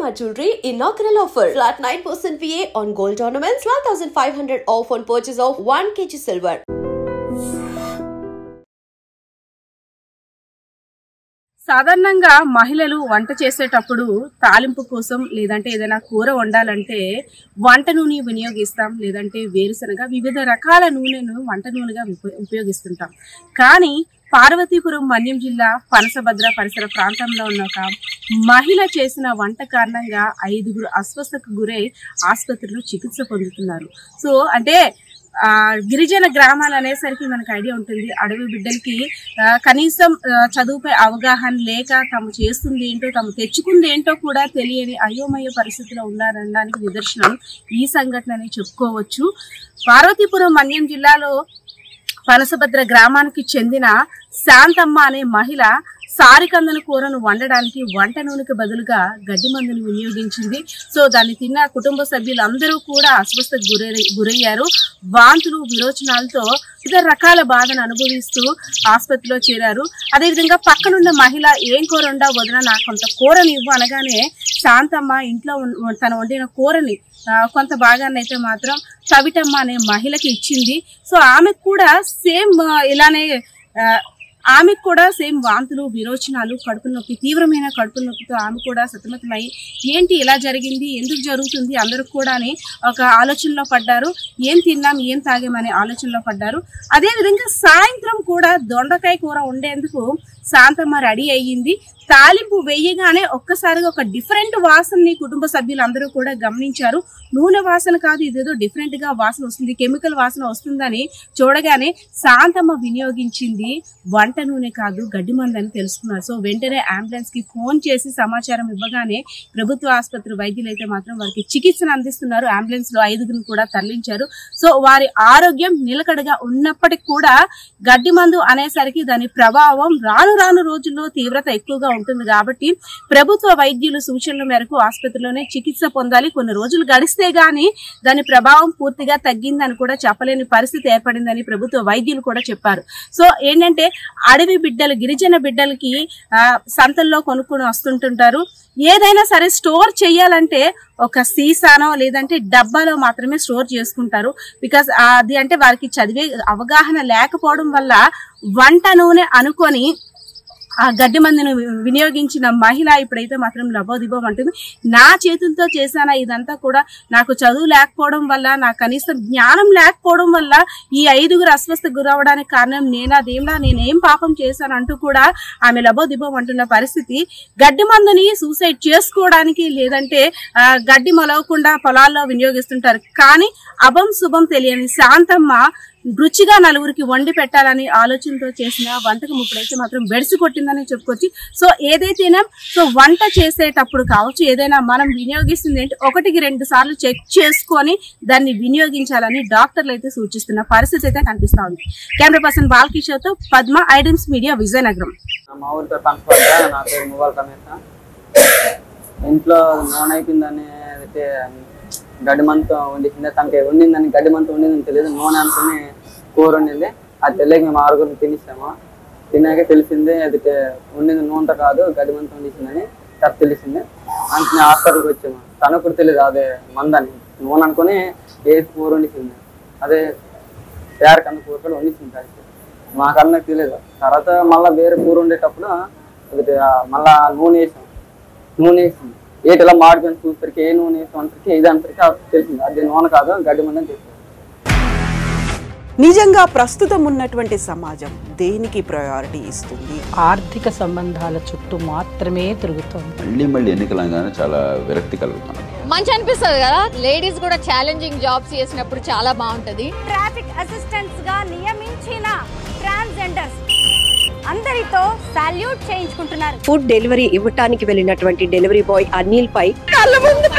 Shalimar Jewelry inaugural offer. Flat 9% VA on gold ornaments, 12,500 off on purchase of 1 kg silver. సాధారణంగా మహిళలు వంట చేసేటప్పుడు తాలింపు కోసం లేదంటే ఏదైనా కూర వండాలంటే వంట నూనె వినియోగిస్తాం, లేదంటే వేరుశనగ వివిధ రకాల నూనెను వంట నూనెగా ఉపయోగిస్తుంటాం. కానీ పార్వతీపురం మన్యం జిల్లా పనసభద్ర పరిసర ప్రాంతంలో ఉన్న ఒక మహిళ చేసిన వంట కారణంగా 5గురు అస్వస్థకు గురై ఆసుపత్రిలో చికిత్స పొందుతున్నారు. సో అంటే గిరిజన గ్రామాలు అనేసరికి మనకు ఐడియా ఉంటుంది. అడవి బిడ్డలకి కనీసం చదువుపై అవగాహన లేక తాము చేస్తుంది ఏంటో తాము తెచ్చుకుంది ఏంటో కూడా తెలియని అయోమయ పరిస్థితిలో ఉన్నారనడానికి నిదర్శనం ఈ సంఘటన అని చెప్పుకోవచ్చు. పార్వతీపురం మన్యం జిల్లాలో పనసభద్ర గ్రామానికి చెందిన శాంతమ్మ అనే మహిళ సారికందన కూరను వండడానికి వంట నూనెకి బదులుగా గడ్డి మందును వినియోగించింది. సో దాన్ని తిన్న కుటుంబ సభ్యులందరూ కూడా అస్వస్థకు గురయ్యారు. వాంతులు విరోచనాలతో వివిధ రకాల బాధను అనుభవిస్తూ ఆసుపత్రిలో చేరారు. అదేవిధంగా పక్కనున్న మహిళ ఏం కూర వండా వదిన నాకు కొంత కూరని ఇవ్వు అనగానే శాంతమ్మ ఇంట్లో తను వండిన కూరని కొంత భాగాన్ని అయితే మాత్రం సవిటమ్మ అనే మహిళకి ఇచ్చింది. సో ఆమెకు కూడా సేమ్ వాంతులు విరోచనాలు కడుపు నొప్పి తీవ్రమైన కడుపు నొప్పితో ఆమె కూడా సతమతమై ఏంటి ఇలా జరిగింది, ఎందుకు జరుగుతుంది అందరూ కూడా అని ఒక ఆలోచనలో పడ్డారు. ఏం తిన్నాం ఏం తాగామనే ఆలోచనలో పడ్డారు. అదేవిధంగా సాయంత్రం కూడా దొండకాయ కూర వండేందుకు శాంతమ్మ రెడీ అయ్యింది. తాలింపు వేయగానే ఒక్కసారిగా ఒక డిఫరెంట్ వాసనని కుటుంబ సభ్యులందరూ కూడా గమనించారు. నూనె వాసన కాదు, ఇదేదో డిఫరెంట్ గా వాసన వస్తుంది, కెమికల్ వాసన వస్తుందని చూడగానే శాంతమ్మ వినియోగించింది వంట నూనె కాదు గడ్డి మందు అని తెలుసుకున్నారు. సో వెంటనే అంబులెన్స్ కి ఫోన్ చేసి సమాచారం ఇవ్వగానే ప్రభుత్వ ఆసుపత్రి వైద్యులు అయితే మాత్రం వారికి చికిత్సను అందిస్తున్నారు. అంబులెన్స్ లో 5గురిని కూడా తరలించారు. సో వారి ఆరోగ్యం నిలకడగా ఉన్నప్పటికీ కూడా గడ్డి మందు అనేసరికి దాని ప్రభావం రాను రోజుల్లో తీవ్రత ఎక్కువగా ఉంటుంది. కాబట్టి ప్రభుత్వ వైద్యులు సూచనల మేరకు ఆసుపత్రిలోనే చికిత్స పొందాలి. కొన్ని రోజులు గడిస్తే గానీ దాని ప్రభావం పూర్తిగా తగ్గిందని కూడా చెప్పలేని పరిస్థితి ఏర్పడిందని ప్రభుత్వ వైద్యులు కూడా చెప్పారు. సో ఏంటంటే అడవి బిడ్డలు గిరిజన బిడ్డలకి సంతల్లో కొనుక్కొని వస్తుంటుంటారు. ఏదైనా సరే స్టోర్ చేయాలంటే ఒక సీసానో లేదంటే డబ్బాలో మాత్రమే స్టోర్ చేసుకుంటారు. బికాస్ అది అంటే వారికి చదివే అవగాహన లేకపోవడం వల్ల వంట నూనె అనుకొని ఆ గడ్డి మందును వినియోగించిన మహిళ ఇప్పుడైతే మాత్రం లబోదిబోం అంటుంది. నా చేతులతో చేశానా ఇదంతా కూడా, నాకు చదువు లేకపోవడం వల్ల, నాకు కనీసం జ్ఞానం లేకపోవడం వల్ల ఈ 5గురు అస్వస్థకు గురవడానికి కారణం నేనేం పాపం చేశాను అంటూ కూడా ఆమె లబోదిబోం అంటున్న పరిస్థితి. గడ్డి మందుని సూసైడ్ చేసుకోవడానికి లేదంటే గడ్డి మొలవకుండా పొలాల్లో వినియోగిస్తుంటారు. కానీ అభం శుభం తెలియని శాంతమ్మ రుచిగా నలుగురికి వండి పెట్టాలని ఆలోచనతో చేసిన వంటకం ఇప్పుడైతే మాత్రం బెడిసి కొట్టిందని చెప్పుకోవచ్చు. సో ఏదైతేనే వంట చేసేటప్పుడు కావచ్చు, ఏదైనా మనం వినియోగిస్తుంది ఏంటి 1-2 సార్లు చెక్ చేసుకొని దాన్ని వినియోగించాలని డాక్టర్లు అయితే సూచిస్తున్న పరిస్థితి అయితే కనిపిస్తా ఉంది. కెమెరా పర్సన్ బాలకిషోర్తో పద్మ, ఐడ్రీమ్స్ మీడియా, విజయనగరం. ఇంట్లో నూనె అయిపోయిందని గడ్డి మంతు వండించింది. తనకి వండిందని గడ్డి మంతు వండిందని తెలియదు, నూనె అనుకుని కూర వండింది. అది తెలియక మేము 6గురిని తినేసాము. తిన్నాక తెలిసింది అది వండింది నూనెతో కాదు గడ్డి మంతు వండించిందని తెలిసింది. అందుకని హాస్పిటల్కి వచ్చాము. తనకు కూడా తెలియదు అదే మందని నూనె అనుకుని ఏ కూర వండించింది, అదే పేరకన్న కూర కూడా వండించింది. మాకన్నా తెలియదు. తర్వాత మళ్ళీ వేరే కూర వండేటప్పుడు అది మళ్ళా నూనె వేసింది. ఏటిలా మాడిపోయిన చూసరికి ఏ నూనె వేసామనికి ఇది అంతరికి తెలిసింది అది నూనె కాదు గడ్డి మందని తెలిసింది. నిజంగా ప్రస్తుతం ఉన్నటువంటి సమాజం దేనికి ప్రయారిటీ ఇస్తుంది? ఆర్థిక సంబంధాల చుట్టూ మాత్రమే తిరుగుతుంది. మళ్ళీ ఎన్నికలంగానే చాలా విరక్తి కలుగుతుంది. మంచి అనిపిస్తుంది కదా, లేడీస్ కూడా ఛాలెంజింగ్ జాబ్స్ చేసినప్పుడు చాలా బాగుంటది. ట్రాఫిక్ అసిస్టెంట్స్ గా నియమించిన ట్రాన్స్జెండర్స్ అందరితో సాల్యూట్ చేయించుకుంటున్నారు. ఫుడ్ డెలివరీ ఇవ్వటానికి వెళ్ళినటువంటి డెలివరీ బాయ్ అనిల్ పై కళ్ళ ముందు